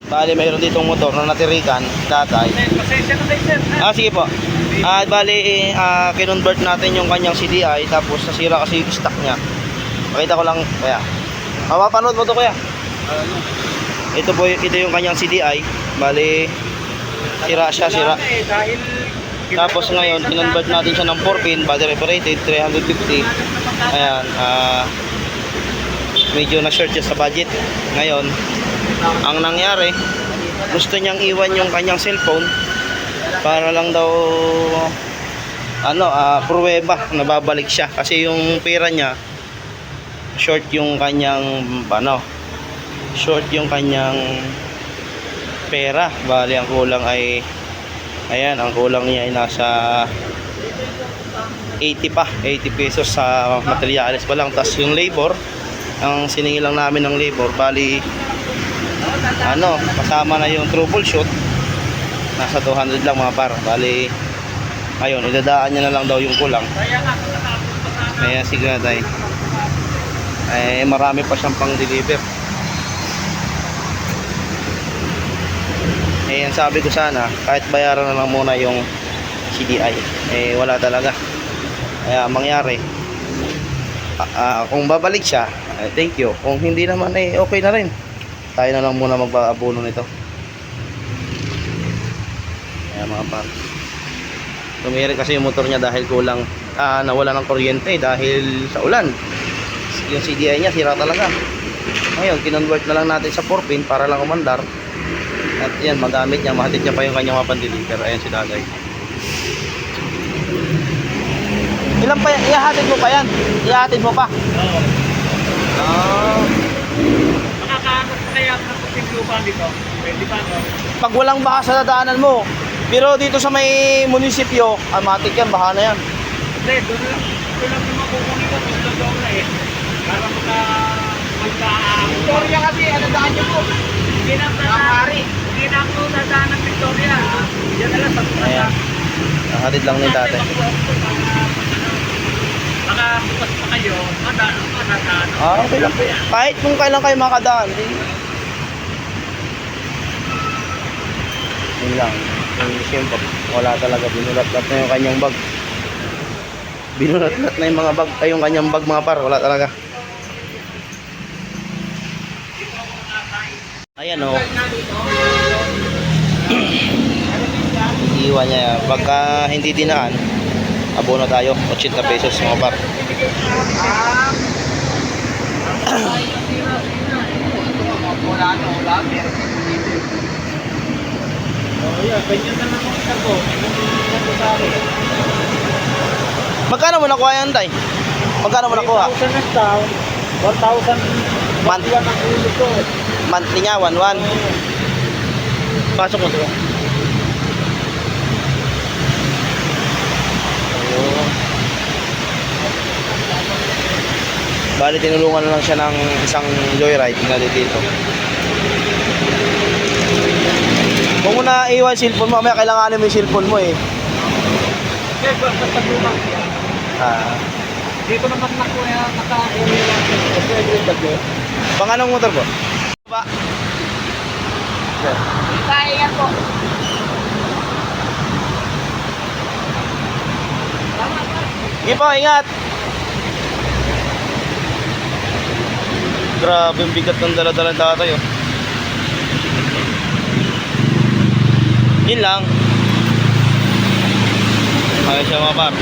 Bali, mayroon ditong motor na natirikan, tatay. Pasensya na kayo, sir. Sige po. Bali, kinonvert natin yung kanyang CDI, tapos nasira kasi yung stock niya. Pakita ko lang, kaya. Mapapanood mo to, kuya. Ito po, ito yung kanyang CDI. Bali, sira. Dahil Tapos ngayon, kinonvert natin siya ng 4-pin, battery operated, 350. Ayan, medyo na-short siya sa budget. Ngayon, ang nangyari, gusto niyang iwan yung kanyang cellphone para lang daw pruweba na babalik siya kasi yung pera niya short yung kanyang pera. Bali ang kulang ay ayan, ang kulang niya ay nasa 80 pesos sa materyales pa lang, tas yung labor, ang siningi lang namin ng labor, bali kasama na yung troubleshoot, nasa 200 lang mga par. Bali ayun, idadaan niya na lang daw yung kulang. Kaya sige na tayo, marami pa siyang pang deliver. Ang sabi ko sana kahit bayaran na lang muna yung CDI, wala talaga. Kaya mangyari, kung babalik siya, thank you. Kung hindi naman, okay na rin, tayo na lang muna magpaabuno nito. Kaya mga par, tumiri kasi yung motor niya dahil kulang, nawala ng kuryente dahil sa ulan. Yung CDI niya sira talaga. Ngayon, kinonvert na lang natin sa 4-pin para lang umandar. At yan, magamit niya, mahatid niya pa yung kanyang mga pandeliver. Ayan si Dagay. Ilan pa yan? Ihahatid mo pa yan? Ihahatid mo pa? Oo. Makakaanap pa kaya ng puting lupa dito? Pwede pa, no? Pag walang baha sa dadaanan mo, pero dito sa may munisipyo, matik yan, baha na yan. Hindi, doon lang naman kukunin ko. Doon lang na para Victoria kasi, daan niyo po. Hindi na ako dadaan ng Victoria. Diyan na lang sa Ayan. Nahatid lang ni tatay. Baka bukas pa kayo, madaan. Okay lang po. Kahit kung kailan kayo makadaan. Yun lang. Siyempre, wala talaga. Binulat-lat na yung kanyang bag. Binulat-lat na yung mga bag. Ay, yung kanyang bag mga par. Wala talaga. Ayan o. Iiwan niya. Pagka hindi dinaan, abono tayo. 80 pesos mga par. Magkano mo nakuha yan, tay? Magkano mo nakuha? 1,000. Monthly niya, 1,1. Pasok mo ito. Bali, tinulungan na lang siya ng isang joyride na dito. Kung muna iwan cellphone mo, mamaya kailanganin mo yung cellphone mo eh. Dito naman nakuha Pang anong motor po? Ba? Kaya po. Sige po, ingat. Grabe yung bigat ng dala-dala tatay oh. Yun lang. Ayos siya mga par.